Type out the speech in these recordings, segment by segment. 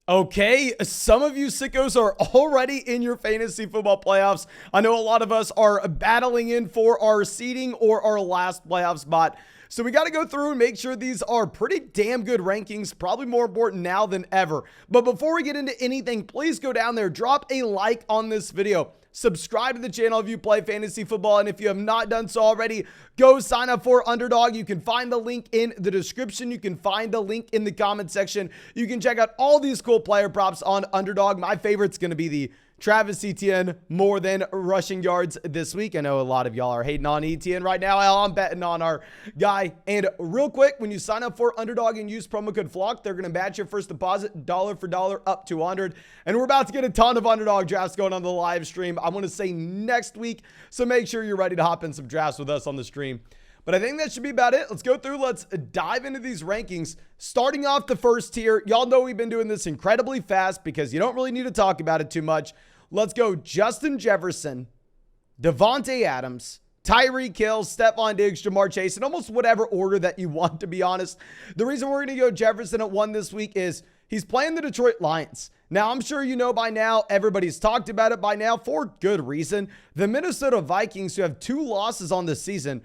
Okay, some of you sickos are already in your fantasy football playoffs. I know a lot of us are battling in for our seeding or our last playoff spot. So we got to go through and make sure these are pretty damn good rankings, probably more important now than ever. But before we get into anything, please go down there, drop a like on this video. Subscribe to the channel if you play fantasy football, and if you have not done so already, go sign up for Underdog. You can find the link in the description. You can find the link in the comment section. You can check out all these cool player props on Underdog. My favorite's going to be the Travis Etienne more than rushing yards this week. I know a lot of y'all are hating on Etienne right now. I'm betting on our guy. And real quick, when you sign up for Underdog and use promo code FLOCK, they're going to match your first deposit dollar for dollar up to 100. And we're about to get a ton of Underdog drafts going on the live stream. I want to say next week. So make sure you're ready to hop in some drafts with us on the stream. But I think that should be about it. Let's go through. Let's dive into these rankings. Starting off the first tier, y'all know we've been doing this incredibly fast because you don't really need to talk about it too much. Let's go Justin Jefferson, Devontae Adams, Tyreek Hill, Stephon Diggs, Jamar Chase, in almost whatever order that you want, to be honest. The reason we're going to go Jefferson at 1 this week is he's playing the Detroit Lions. Now, I'm sure you know by now, everybody's talked about it by now for good reason. The Minnesota Vikings, who have 2 losses on this season,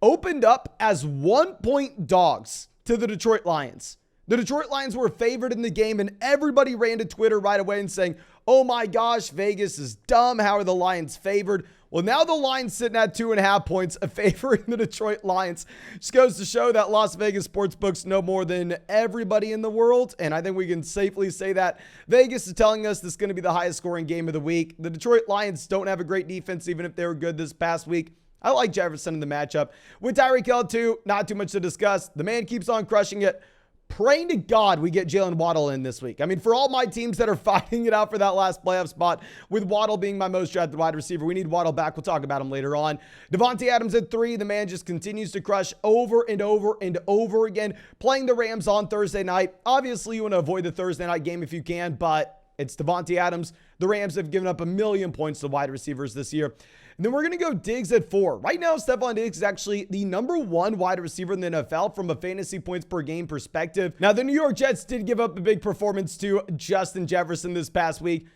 opened up as 1-point dogs to the Detroit Lions. The Detroit Lions were favored in the game, and everybody ran to Twitter right away and saying, oh my gosh, Vegas is dumb. How are the Lions favored? Well, now the line's sitting at 2.5 points, favoring the Detroit Lions. Just goes to show that Las Vegas sportsbooks know more than everybody in the world, and I think we can safely say that Vegas is telling us this is going to be the highest scoring game of the week. The Detroit Lions don't have a great defense, even if they were good this past week. I like Jefferson in the matchup. With Tyreek Hill, too, not too much to discuss. The man keeps on crushing it. Praying to God we get Jalen Waddle in this week. I mean, for all my teams that are fighting it out for that last playoff spot, with Waddle being my most drafted wide receiver, we need Waddle back. We'll talk about him later on. Devontae Adams at 3. The man just continues to crush over and over and over again. Playing the Rams on Thursday night. Obviously, you want to avoid the Thursday night game if you can, but it's Devontae Adams. The Rams have given up 1 million points to wide receivers this year. And then we're going to go Diggs at 4. Right now, Stephon Diggs is actually the #1 wide receiver in the NFL from a fantasy points per game perspective. Now, the New York Jets did give up a big performance to Justin Jefferson this past week.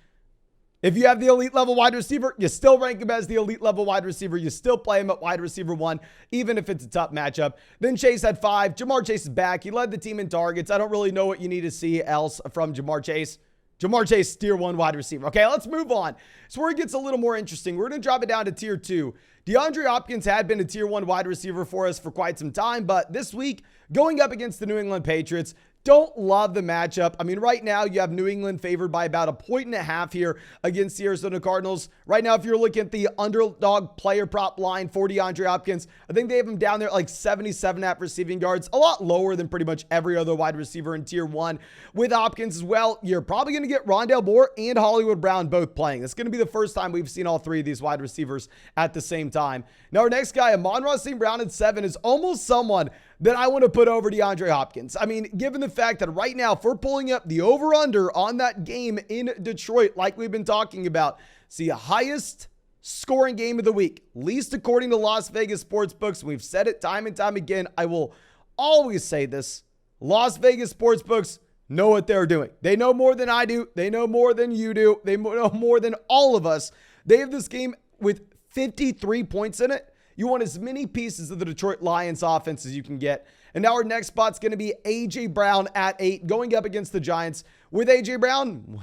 If you have the elite level wide receiver, you still rank him as the elite level wide receiver. You still play him at wide receiver 1, even if it's a tough matchup. Then Chase at 5. Jamar Chase is back. He led the team in targets. I don't really know what you need to see else from Jamar Chase. Jamar Chase, tier 1 wide receiver. Okay, let's move on. So where it gets a little more interesting, we're going to drop it down to tier 2. DeAndre Hopkins had been a tier 1 wide receiver for us for quite some time, but this week, going up against the New England Patriots, don't love the matchup. I mean, right now, you have New England favored by about 1.5 points here against the Arizona Cardinals. Right now, if you're looking at the underdog player prop line for DeAndre Hopkins, I think they have him down there at like 77.5 receiving yards, a lot lower than pretty much every other wide receiver in tier 1. With Hopkins as well, you're probably going to get Rondale Moore and Hollywood Brown both playing. It's going to be the first time we've seen all 3 of these wide receivers at the same time. Now, our next guy, Amon-Ra St. Brown at 7, is almost someone that I want to put over DeAndre Hopkins. I mean, given the fact that right now, if we're pulling up the over-under on that game in Detroit, like we've been talking about, see a highest scoring game of the week, least according to Las Vegas sportsbooks. We've said it time and time again. I will always say this. Las Vegas sportsbooks know what they're doing. They know more than I do. They know more than you do. They know more than all of us. They have this game with 53 points in it. You want as many pieces of the Detroit Lions offense as you can get. And now our next spot's going to be A.J. Brown at 8, going up against the Giants. With A.J. Brown,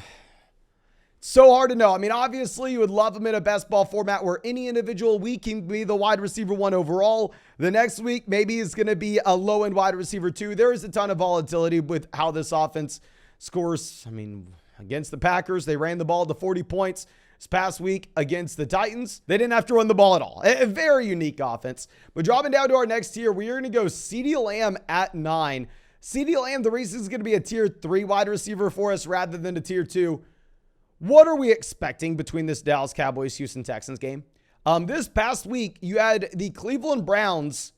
so hard to know. I mean, obviously, you would love him in a best ball format where any individual week can be the wide receiver 1 overall. The next week, maybe it's going to be a low-end wide receiver 2. There is a ton of volatility with how this offense scores. I mean, against the Packers, they ran the ball to 40 points. This past week against the Titans, they didn't have to run the ball at all. A very unique offense. But dropping down to our next tier, we are going to go CeeDee Lamb at 9. CeeDee Lamb, the reason is going to be a tier 3 wide receiver for us rather than a tier 2. What are we expecting between this Dallas Cowboys-Houston Texans game? This past week, you had the Cleveland Browns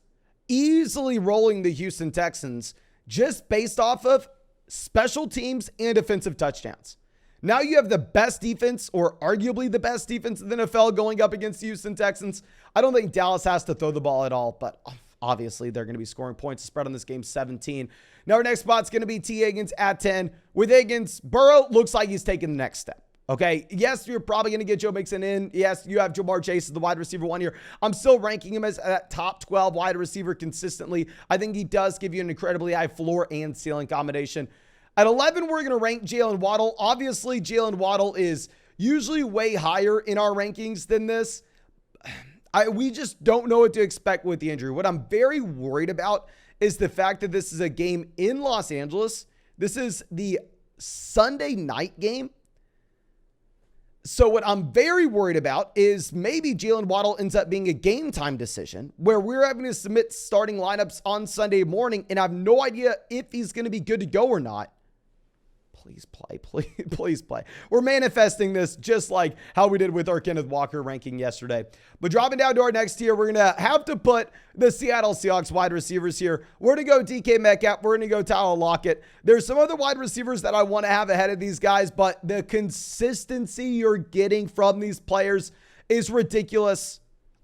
easily rolling the Houston Texans just based off of special teams and defensive touchdowns. Now you have the best defense, or arguably the best defense in the NFL, going up against the Houston Texans. I don't think Dallas has to throw the ball at all, but Obviously, they're going to be scoring points. The spread on this game, 17. Now, our next spot's going to be T. Higgins at 10. With Higgins, Burrow looks like he's taking the next step. Okay, yes, you're probably going to get Joe Mixon in. Yes, you have Jamar Chase as the wide receiver 1 here. I'm still ranking him as a top 12 wide receiver consistently. I think he does give you an incredibly high floor and ceiling combination. At 11, we're going to rank Jalen Waddle. Obviously, Jalen Waddle is usually way higher in our rankings than this. We just don't know what to expect with the injury. What I'm very worried about is the fact that this is a game in Los Angeles. This is the Sunday night game. So what I'm very worried about is maybe Jalen Waddle ends up being a game time decision where we're having to submit starting lineups on Sunday morning and I have no idea if he's going to be good to go or not. Please play, please play. We're manifesting this just like how we did with our Kenneth Walker ranking yesterday. But dropping down to our next tier, we're going to have to put the Seattle Seahawks wide receivers here. We're going to go DK Metcalf. We're going to go Tyler Lockett. There's some other wide receivers that I want to have ahead of these guys, but the consistency you're getting from these players is ridiculous.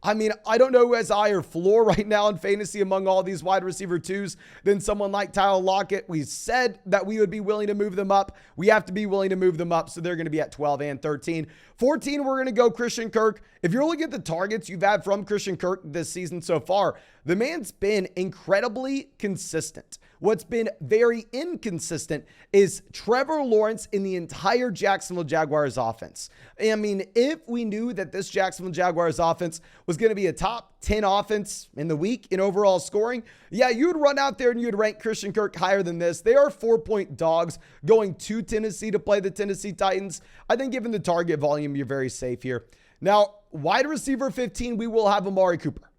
I mean, I don't know who has higher floor right now in fantasy among all these wide receiver 2s than someone like Tyler Lockett. We said that we would be willing to move them up. We have to be willing to move them up, so they're going to be at 12 and 13. 14, we're going to go Christian Kirk. If you're looking at the targets you've had from Christian Kirk this season so far, the man's been incredibly consistent. What's been very inconsistent is Trevor Lawrence in the entire Jacksonville Jaguars offense. I mean, if we knew that this Jacksonville Jaguars offense was going to be a top 10 offense in the week in overall scoring, yeah, you would run out there and you'd rank Christian Kirk higher than this. They are 4-point dogs going to Tennessee to play the Tennessee Titans. I think given the target volume, you're very safe here. Now, wide receiver 15, we will have Amari Cooper.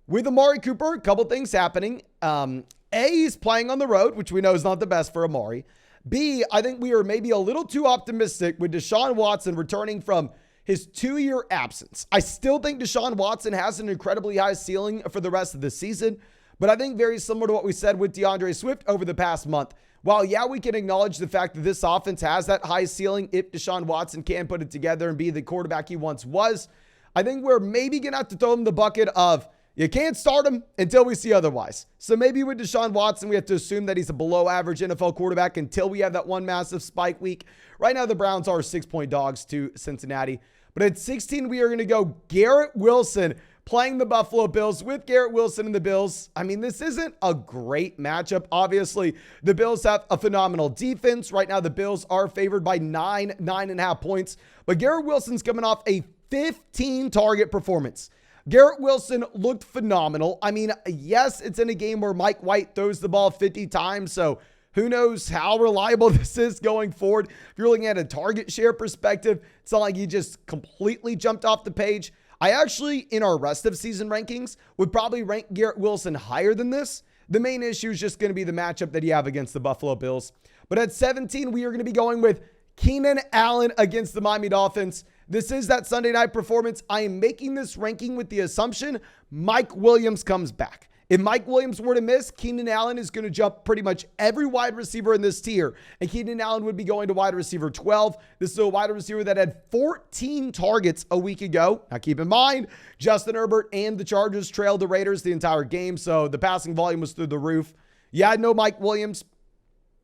With Amari Cooper, a couple things happening. A, he's playing on the road, which we know is not the best for Amari. B, I think we are maybe a little too optimistic with Deshaun Watson returning from his 2-year absence. I still think Deshaun Watson has an incredibly high ceiling for the rest of the season, but I think very similar to what we said with DeAndre Swift over the past month. While, yeah, we can acknowledge the fact that this offense has that high ceiling if Deshaun Watson can put it together and be the quarterback he once was, I think we're maybe going to have to throw him the bucket of you can't start him until we see otherwise. So maybe with Deshaun Watson, we have to assume that he's a below average NFL quarterback until we have that one massive spike week. Right now, the Browns are 6-point dogs to Cincinnati. But at 16, we are going to go Garrett Wilson playing the Buffalo Bills. With Garrett Wilson and the Bills, I mean, this isn't a great matchup. Obviously, the Bills have a phenomenal defense. Right now, the Bills are favored by 9.5 points. But Garrett Wilson's coming off a 15-target performance. Garrett Wilson looked phenomenal. I mean, yes, it's in a game where Mike White throws the ball 50 times, so who knows how reliable this is going forward. If you're looking at a target share perspective, it's not like he just completely jumped off the page. I actually, in our rest of season rankings, would probably rank Garrett Wilson higher than this. The main issue is just going to be the matchup that you have against the Buffalo Bills. But at 17, we are going to be going with Keenan Allen against the Miami Dolphins. This is that Sunday night performance. I am making this ranking with the assumption Mike Williams comes back. If Mike Williams were to miss, Keenan Allen is going to jump pretty much every wide receiver in this tier. And Keenan Allen would be going to wide receiver 12. This is a wide receiver that had 14 targets a week ago. Now keep in mind, Justin Herbert and the Chargers trailed the Raiders the entire game, so the passing volume was through the roof. Yeah, I know Mike Williams.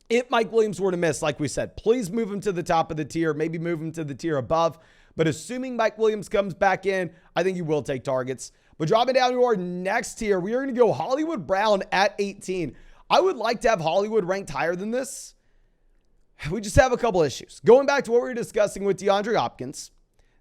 If Mike Williams were to miss, like we said, please move him to the top of the tier, maybe move him to the tier above. But assuming Mike Williams comes back in, I think he will take targets. But dropping down to our next tier, we are going to go Hollywood Brown at 18. I would like to have Hollywood ranked higher than this. We just have a couple issues. Going back to what we were discussing with DeAndre Hopkins,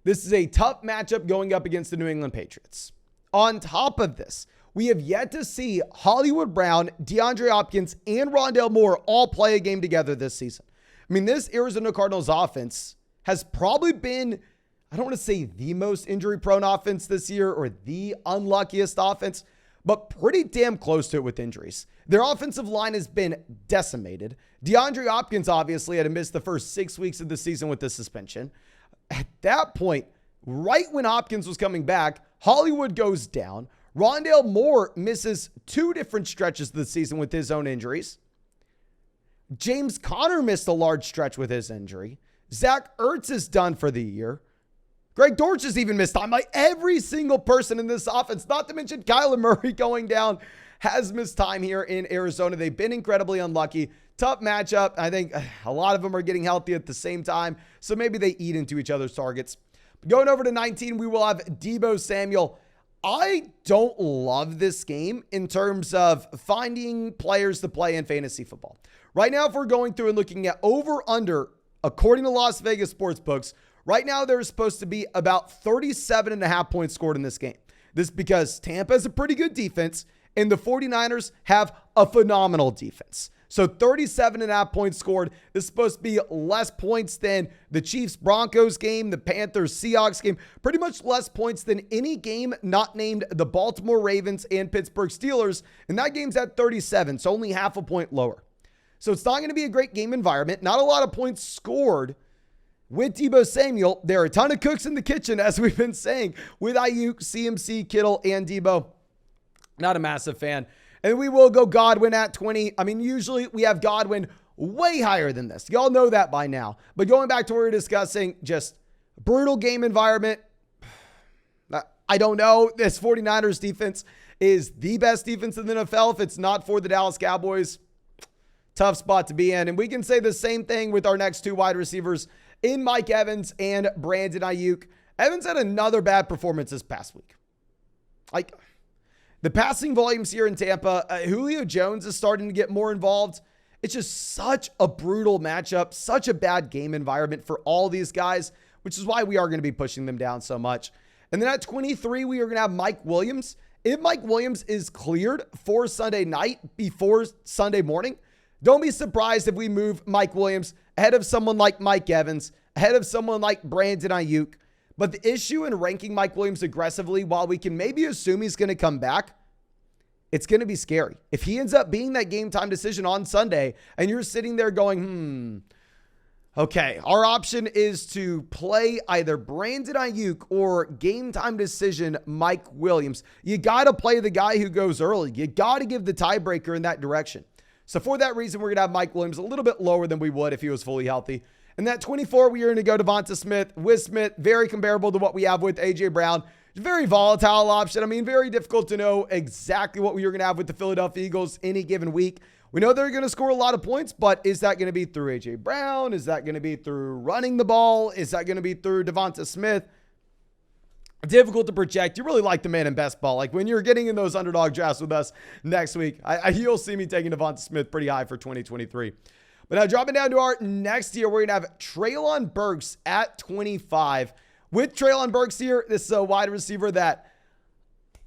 this is a tough matchup going up against the New England Patriots. On top of this, we have yet to see Hollywood Brown, DeAndre Hopkins, and Rondale Moore all play a game together this season. I mean, this Arizona Cardinals offense has probably been, I don't want to say the most injury-prone offense this year or the unluckiest offense, but pretty damn close to it with injuries. Their offensive line has been decimated. DeAndre Hopkins obviously had to miss the first 6 weeks of the season with the suspension. At that point, right when Hopkins was coming back, Hollywood goes down. Rondale Moore misses 2 different stretches of the season with his own injuries. James Conner missed a large stretch with his injury. Zach Ertz is done for the year. Greg Dortch has even missed time. Like every single person in this offense, not to mention Kyler Murray going down, has missed time here in Arizona. They've been incredibly unlucky. Tough matchup. I think a lot of them are getting healthy at the same time, so maybe they eat into each other's targets. Going over to 19, we will have Deebo Samuel. I don't love this game in terms of finding players to play in fantasy football. Right now, if we're going through and looking at over-under, according to Las Vegas sportsbooks, right now there's supposed to be about 37.5 points scored in this game. This is because Tampa has a pretty good defense, and the 49ers have a phenomenal defense. So 37.5 points scored. This is supposed to be less points than the Chiefs-Broncos game, the Panthers-Seahawks game, pretty much less points than any game not named the Baltimore Ravens and Pittsburgh Steelers. And that game's at 37, so only half a point lower. So it's not going to be a great game environment. Not a lot of points scored with Deebo Samuel. There are a ton of cooks in the kitchen, as we've been saying, with Ayuk, CMC, Kittle, and Deebo. Not a massive fan. And we will go Godwin at 20. I mean, usually we have Godwin way higher than this. Y'all know that by now. But going back to what we were discussing, just brutal game environment. I don't know. This 49ers defense is the best defense in the NFL. If it's not for the Dallas Cowboys, tough spot to be in. And we can say the same thing with our next two wide receivers in Mike Evans and Brandon Ayuk. Evans had another bad performance this past week. The passing volumes here in Tampa, Julio Jones is starting to get more involved. It's just such a brutal matchup, such a bad game environment for all these guys, which is why we are going to be pushing them down so much. And then at 23, we are going to have Mike Williams. If Mike Williams is cleared for Sunday night before Sunday morning, don't be surprised if we move Mike Williams ahead of someone like Mike Evans, ahead of someone like Brandon Ayuk. But the issue in ranking Mike Williams aggressively, while we can maybe assume he's going to come back, it's going to be scary. If he ends up being that game time decision on Sunday and you're sitting there going, okay, our option is to play either Brandon Ayuk or game time decision Mike Williams. You got to play the guy who goes early. You got to give the tiebreaker in that direction. So for that reason, we're going to have Mike Williams a little bit lower than we would if he was fully healthy. And that 24, we are going to go Devonta Smith. With Smith, very comparable to what we have with A.J. Brown. Very volatile option. I mean, very difficult to know exactly what we are going to have with the Philadelphia Eagles any given week. We know they're going to score a lot of points, but is that going to be through A.J. Brown? Is that going to be through running the ball? Is that going to be through Devonta Smith? Difficult to project. You really like the man in best ball. Like when you're getting in those underdog drafts with us next week, you'll see me taking Devonta Smith pretty high for 2023. But now dropping down to our next tier, we're going to have Treylon Burks at 25. With Treylon Burks here, this is a wide receiver that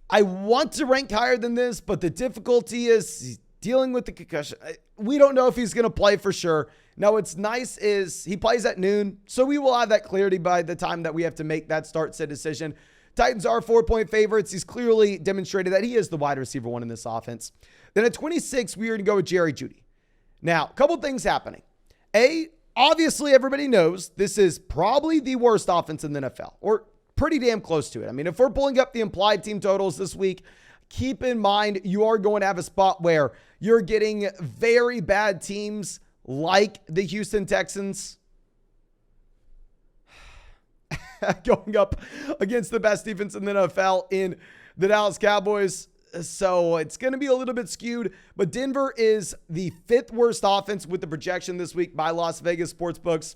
I want to rank higher than this, but the difficulty is he's dealing with the concussion. We don't know if he's going to play for sure. Now, what's nice is he plays at noon, so we will have that clarity by the time that we have to make that start-sit decision. Titans are 4-point favorites. He's clearly demonstrated that he is the wide receiver one in this offense. Then at 26, we are going to go with Jerry Jeudy. Now, a couple things happening. Obviously, everybody knows this is probably the worst offense in the NFL, or pretty damn close to it. I mean, if we're pulling up the implied team totals this week, keep in mind you are going to have a spot where you're getting very bad teams like the Houston Texans going up against the best defense in the NFL in the Dallas Cowboys. So it's going to be a little bit skewed, but Denver is the 5th worst offense with the projection this week by Las Vegas sportsbooks.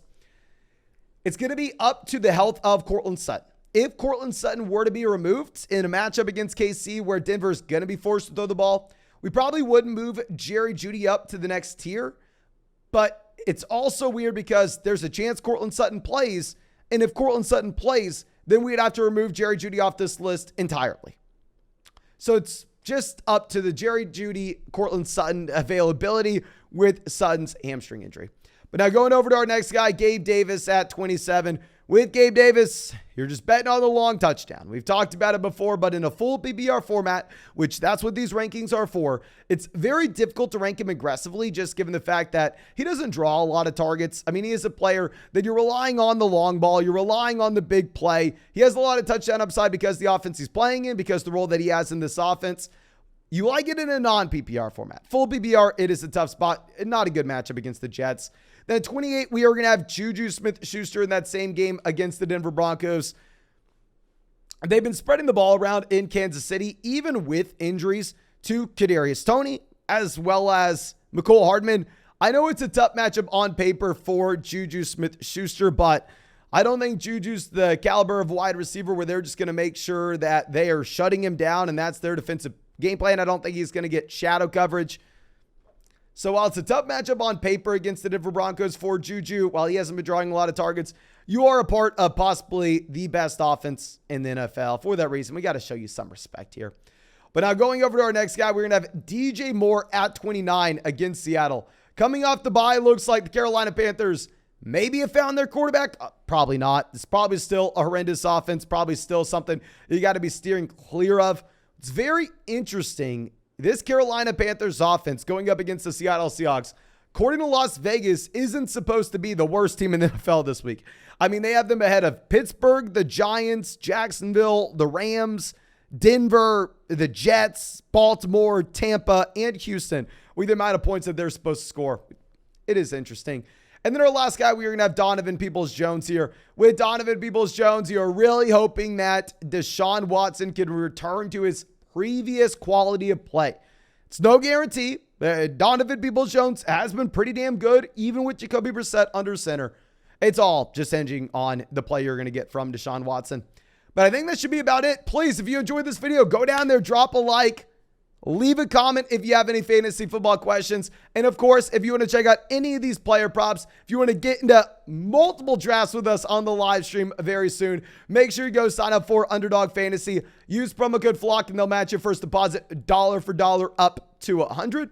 It's going to be up to the health of Courtland Sutton. If Courtland Sutton were to be removed in a matchup against KC where Denver's going to be forced to throw the ball, we probably wouldn't move Jerry Jeudy up to the next tier. But it's also weird because there's a chance Courtland Sutton plays, and if Courtland Sutton plays, then we'd have to remove Jerry Jeudy off this list entirely. So it's just up to the Jerry Jeudy, Courtland Sutton availability with Sutton's hamstring injury. But now going over to our next guy, Gabe Davis at 27. With Gabe Davis, you're just betting on the long touchdown. We've talked about it before, but in a full PPR format, which that's what these rankings are for, it's very difficult to rank him aggressively, just given the fact that he doesn't draw a lot of targets. I mean, he is a player that you're relying on the long ball. You're relying on the big play. He has a lot of touchdown upside because the offense he's playing in, because the role that he has in this offense. You like it in a non-PPR format. Full PPR, it is a tough spot. Not a good matchup against the Jets. Then at 28, we are going to have Juju Smith-Schuster in that same game against the Denver Broncos. They've been spreading the ball around in Kansas City, even with injuries. to Kadarius Toney, as well as McCole Hardman. I know it's a tough matchup on paper for Juju Smith-Schuster, but I don't think Juju's the caliber of wide receiver where they're just going to make sure that they are shutting him down, and that's their defensive game plan. I don't think he's going to get shadow coverage. So while it's a tough matchup on paper against the Denver Broncos for Juju, while he hasn't been drawing a lot of targets, you are a part of possibly the best offense in the NFL. For that reason, we got to show you some respect here. But now going over to our next guy, we're going to have DJ Moore at 29 against Seattle. Coming off the bye, looks like the Carolina Panthers maybe have found their quarterback. Probably not. It's probably still a horrendous offense. Probably still something you got to be steering clear of. It's very interesting. This Carolina Panthers offense going up against the Seattle Seahawks, according to Las Vegas, isn't supposed to be the worst team in the NFL this week. I mean, they have them ahead of Pittsburgh, the Giants, Jacksonville, the Rams, Denver, the Jets, Baltimore, Tampa, and Houston with the amount of points that they're supposed to score. It is interesting. And then our last guy, we're going to have Donovan Peoples-Jones here. With Donovan Peoples-Jones, you're really hoping that Deshaun Watson can return to his previous quality of play. It's no guarantee. Donovan Peoples-Jones has been pretty damn good, even with Jacoby Brissett under center. It's all just hinging on the play you're going to get from Deshaun Watson. But I think that should be about it. Please, if you enjoyed this video, go down there, drop a like, leave a comment if you have any fantasy football questions. And of course, if you want to check out any of these player props, if you want to get into multiple drafts with us on the live stream very soon, make sure you go sign up for Underdog Fantasy. Use promo code FLOCK and they'll match your first deposit dollar for dollar up to $100.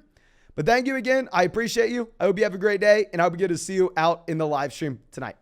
But thank you again. I appreciate you. I hope you have a great day, and I hope we get to see you out in the live stream tonight.